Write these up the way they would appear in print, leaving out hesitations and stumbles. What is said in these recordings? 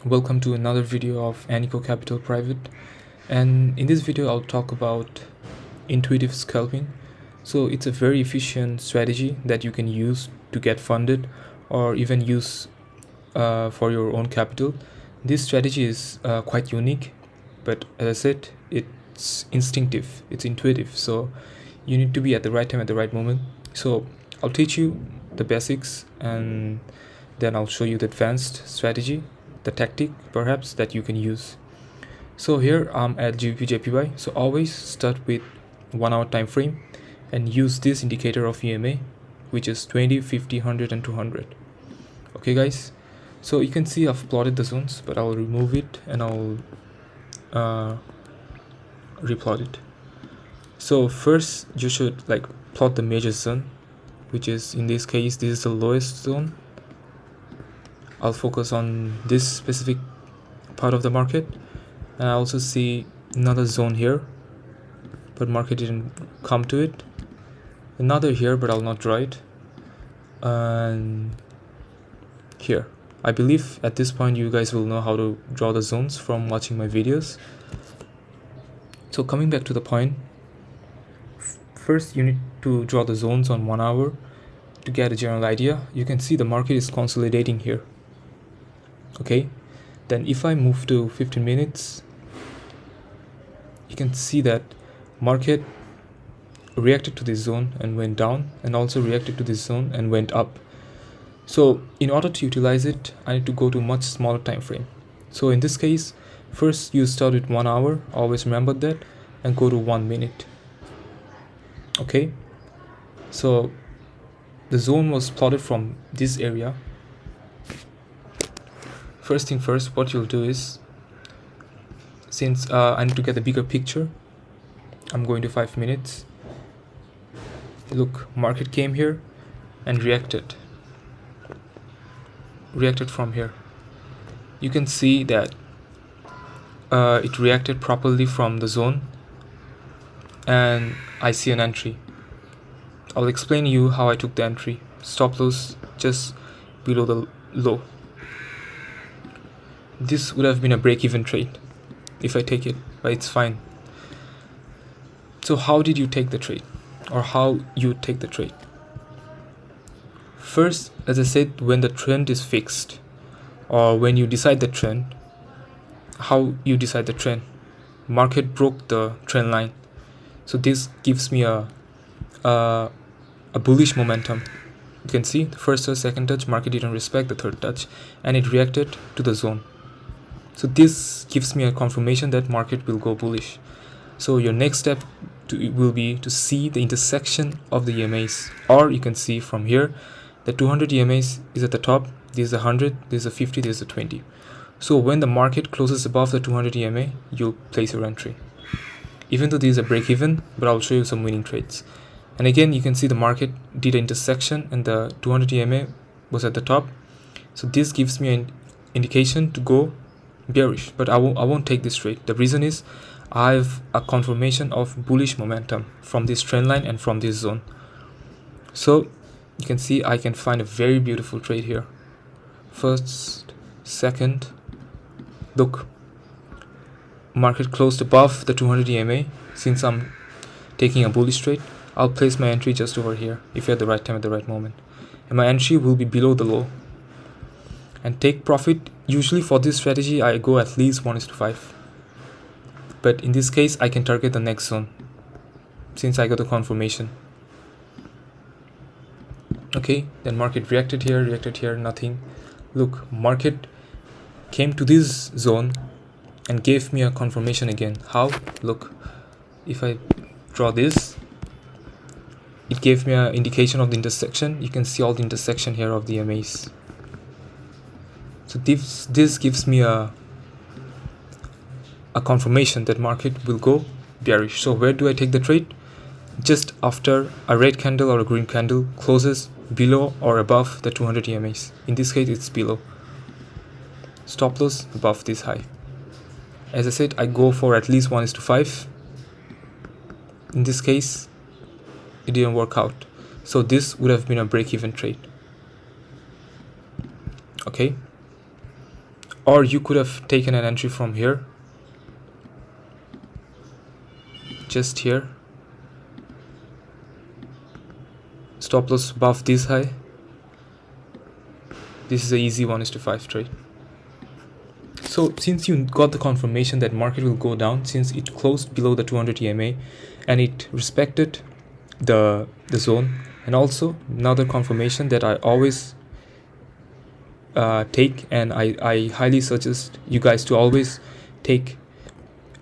Welcome to another video of ANICO Capital Private, and in this video I'll talk about intuitive scalping. So it's a very efficient strategy that you can use to get funded or even use for your own capital. This strategy is quite unique, but as I said, it's instinctive, it's intuitive, so you need to be at the right time at the right moment. So I'll teach you the basics and then I'll show you the advanced strategy, the tactic perhaps that you can use. So here I'm at GBP/JPY, so always start with 1 hour time frame and use this indicator of EMA, which is 20, 50, 100 and 200. Okay guys, so you can see I've plotted the zones, but I'll remove it and I'll replot it. So first you should plot the major zone, which is in this case this is the lowest zone. I'll focus on this specific part of the market, and I also see another zone here, but market didn't come to it. Another here, but I'll not draw it. And here, I believe at this point you guys will know how to draw the zones from watching my videos. So coming back to the point, first you need to draw the zones on 1 hour to get a general idea. You can see the market is consolidating here. Okay, then if I move to 15 minutes, you can see that market reacted to this zone and went down, and also reacted to this zone and went up. So in order to utilize it, I need to go to much smaller time frame. So in this case, first you start with 1 hour, always remember that, and go to 1 minute. Okay, so the zone was plotted from this area. First thing first, what you'll do is, since I need to get the bigger picture, I'm going to 5 minutes. Look, market came here and reacted from here. You can see that it reacted properly from the zone, and I see an entry. I'll explain you how I took the entry. Stop loss just below the low. This would have been a break-even trade if I take it, but it's fine. So how did you take the trade, or how you take the trade? First, as I said, when the trend is fixed, or when you decide the trend, how you decide the trend? Market broke the trend line, so this gives me a bullish momentum. You can see the first touch, second touch, market didn't respect the third touch, and it reacted to the zone. So this gives me a confirmation that market will go bullish. So your next step will be to see the intersection of the EMAs, or you can see from here the 200 EMAs is at the top, this is a 100, this is a 50, this is a 20. So when the market closes above the 200 EMA, you'll place your entry. Even though this is a break even, but I'll show you some winning trades. And again, you can see the market did an intersection and the 200 EMA was at the top. So this gives me an indication to go bearish, but I won't take this trade. The reason is I have a confirmation of bullish momentum from this trend line and from this zone. So you can see I can find a very beautiful trade here. First, second, look, market closed above the 200 EMA. Since I'm taking a bullish trade, I'll place my entry just over here if you're at the right time at the right moment, and my entry will be below the low. And take profit. Usually for this strategy I go at least 1:5, but in this case I can target the next zone since I got the confirmation. Okay, then market reacted here, nothing. Look, market came to this zone and gave me a confirmation again. How? Look, if I draw this, it gave me an indication of the intersection. You can see all the intersection here of the EMAs. So this gives me a confirmation that market will go bearish. So where do I take the trade? Just after a red candle or a green candle closes below or above the 200 EMAs. In this case it's below. Stop loss above this high. As I said, I go for at least 1:5. In this case it didn't work out, so this would have been a break-even trade. Okay, or you could have taken an entry from here, just here, stop loss above this high. This is an easy 1:5 trade. So since you got the confirmation that market will go down, since it closed below the 200 EMA and it respected the zone, and also another confirmation that I always take, and I highly suggest you guys to always take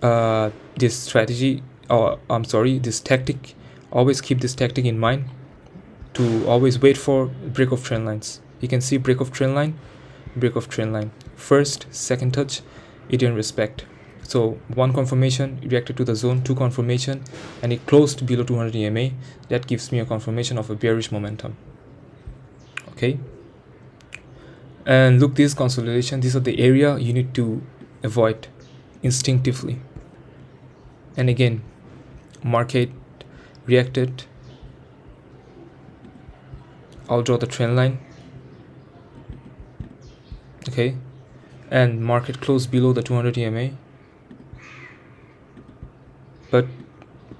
this strategy, or I'm sorry, this tactic. Always keep this tactic in mind, to always wait for break of trend lines. You can see break of trend line, break of trend line, first, second touch, it didn't respect. So one confirmation, it reacted to the zone, two confirmation, and it closed below 200 EMA. That gives me a confirmation of a bearish momentum. Okay, and look, this consolidation, these are the area you need to avoid instinctively. And again, market reacted. I'll draw the trend line. Okay, and market closed below the 200 EMA, but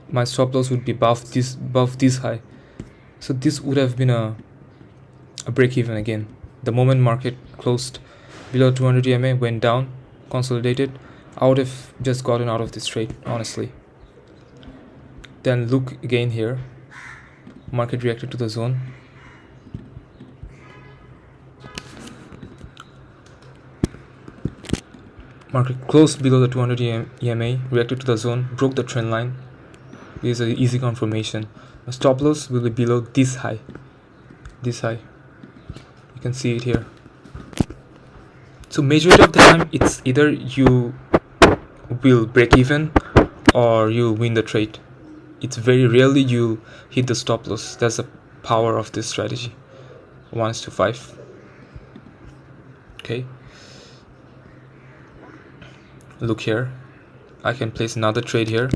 my stop loss would be above this high. So this would have been a break even again. The moment market closed below 200 EMA, went down, consolidated, I would have just gotten out of this trade, honestly. Then look again here, market reacted to the zone. Market closed below the 200 EMA, reacted to the zone, broke the trend line. This is an easy confirmation. My stop loss will be below this high. This high. You can see it here. So majority of the time, it's either you will break even or you win the trade. It's very rarely you hit the stop loss. That's the power of this strategy. 1:5. Okay. Look here, I can place another trade here.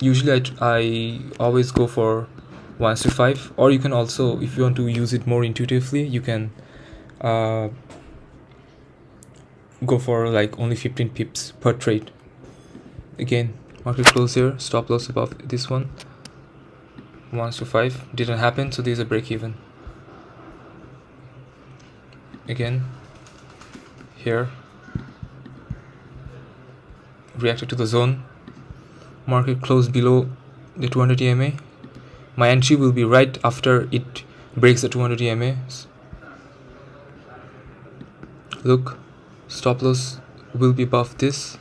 Usually I always go for 1:5, or you can also, if you want to use it more intuitively, you can go for like only 15 pips per trade. Again, market close here, stop loss above this one. 1:5 didn't happen, so there's a break even. Again, here, reacted to the zone, market closed below the 200 EMA. My entry will be right after it breaks the 200 EMA. Look, stop loss will be above this.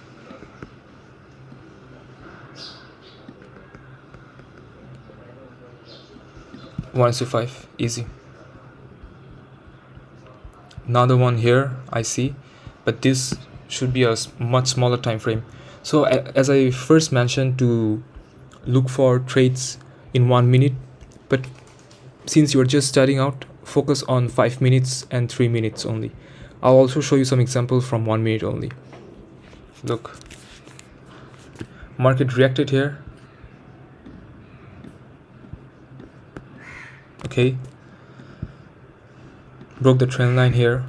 One to five, easy. Another one here I see, but this should be a much smaller time frame. So as I first mentioned, to look for trades in 1 minute, but since you're just starting out, focus on 5 minutes and 3 minutes only. I'll also show you some examples from 1 minute only. Look, market reacted here. Okay, broke the trend line here.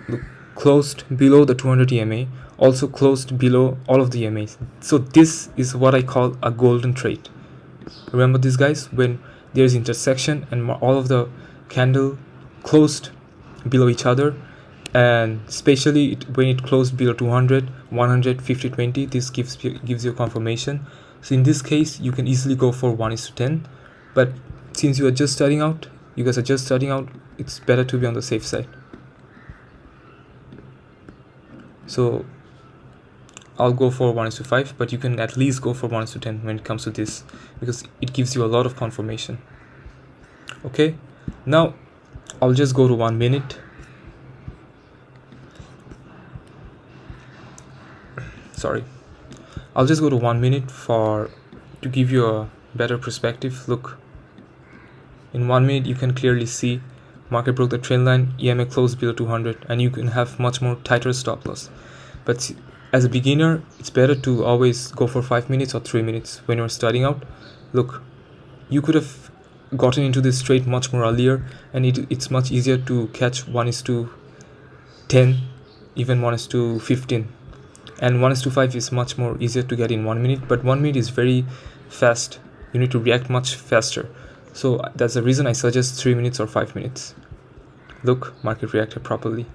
Look, closed below the 200 EMA, also closed below all of the EMAs. So this is what I call a golden trade. Remember this, guys, when there's intersection and all of the candle closed below each other, and especially when it closed below 200, 100, 50, 20, this gives you a confirmation. So in this case, you can easily go for 1:10, but since you are just starting out, it's better to be on the safe side. So I'll go for 1:5, but you can at least go for 1:10 when it comes to this, because it gives you a lot of confirmation. Okay, now I'll just go to 1 minute. Sorry, I'll just go to 1 minute to give you a better perspective. Look, in 1 minute you can clearly see market broke the trend line, EMA closed below 200, and you can have much more tighter stop loss. But as a beginner, it's better to always go for 5 minutes or 3 minutes when you're starting out. Look, you could have gotten into this trade much more earlier, and it's much easier to catch 1:10, even 1:15, and 1:5 is much more easier to get in 1 minute, but 1 minute is very fast. You need to react much faster. So that's the reason I suggest 3 minutes or 5 minutes. Look, market reacted properly.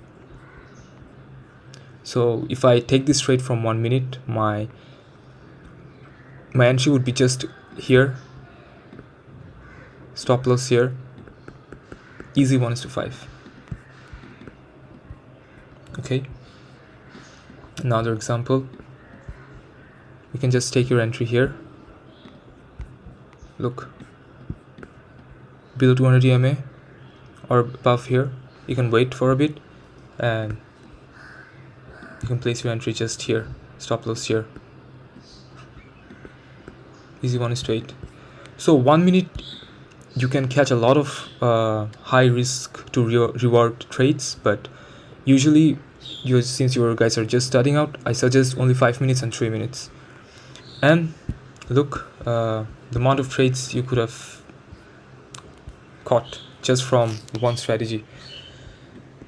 So if I take this trade from 1 minute, my entry would be just here, stop loss here, easy 1:5. Okay, another example, you can just take your entry here. Look, below 200 EMA or above here, you can wait for a bit and you can place your entry just here, stop loss here, easy 1:8. So 1 minute you can catch a lot of high risk to reward trades, but usually since you guys are just starting out, I suggest only 5 minutes and 3 minutes. And look, the amount of trades you could have caught just from one strategy.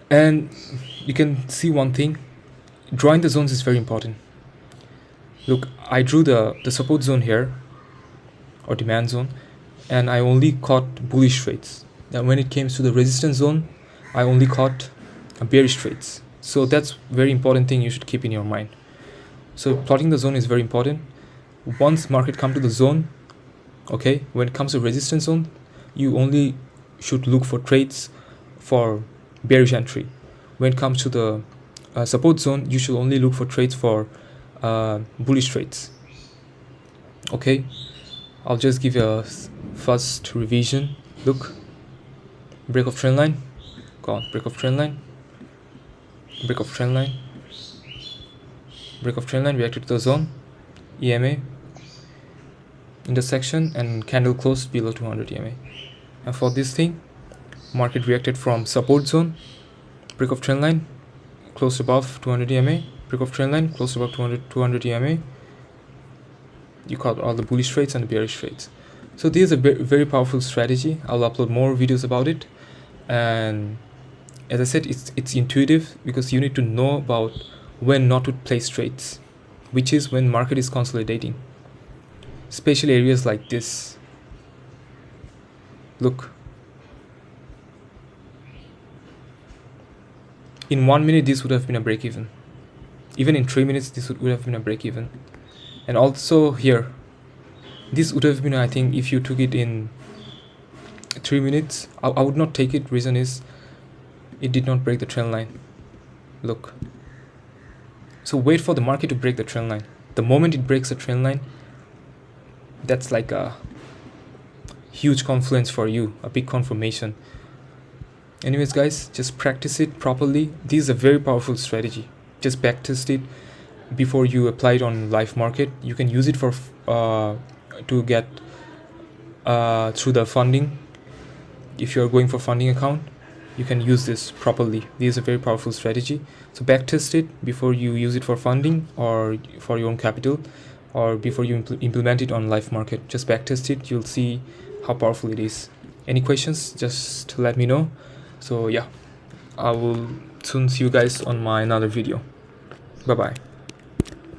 And you can see one thing, drawing the zones is very important. Look, I drew the support zone here, or demand zone, and I only caught bullish trades. And when it came to the resistance zone, I only caught bearish trades. So that's very important thing you should keep in your mind. So plotting the zone is very important. Once market come to the zone, okay, when it comes to resistance zone, you only should look for trades for bearish entry. When it comes to the support zone, you should only look for trades for bullish trades. Okay, I'll just give you a first revision. Look, break of trend line, go on, break of trend line, break of trend line, break of trend line, reacted to the zone, EMA, intersection, and candle closed below 200 EMA. And for this thing, market reacted from support zone, break of trend line, closed above 200 EMA, break of trend line, closed above 200 EMA. You caught all the bullish trades and the bearish trades. So this is a very powerful strategy. I'll upload more videos about it. And as I said, it's intuitive, because you need to know about when not to place trades, which is when market is consolidating, especially areas like this. Look, in 1 minute this would have been a break even. Even in 3 minutes this would have been a break even. And also here, this would have been, I think, if you took it in 3 minutes, I would not take it. Reason is it did not break the trend line. Look, so wait for the market to break the trend line. The moment it breaks the trend line, that's like a huge confluence for you, a big confirmation. Anyways guys, just practice it properly. This is a very powerful strategy. Just backtest it before you apply it on live market. You can use it for to get through the funding. If you're going for funding account, you can use this properly. This is a very powerful strategy. So backtest it before you use it for funding or for your own capital, or before you implement it on live market. Just backtest it, you'll see how powerful it is. Any questions, just let me know. So yeah, I will soon see you guys on my another video. Bye bye.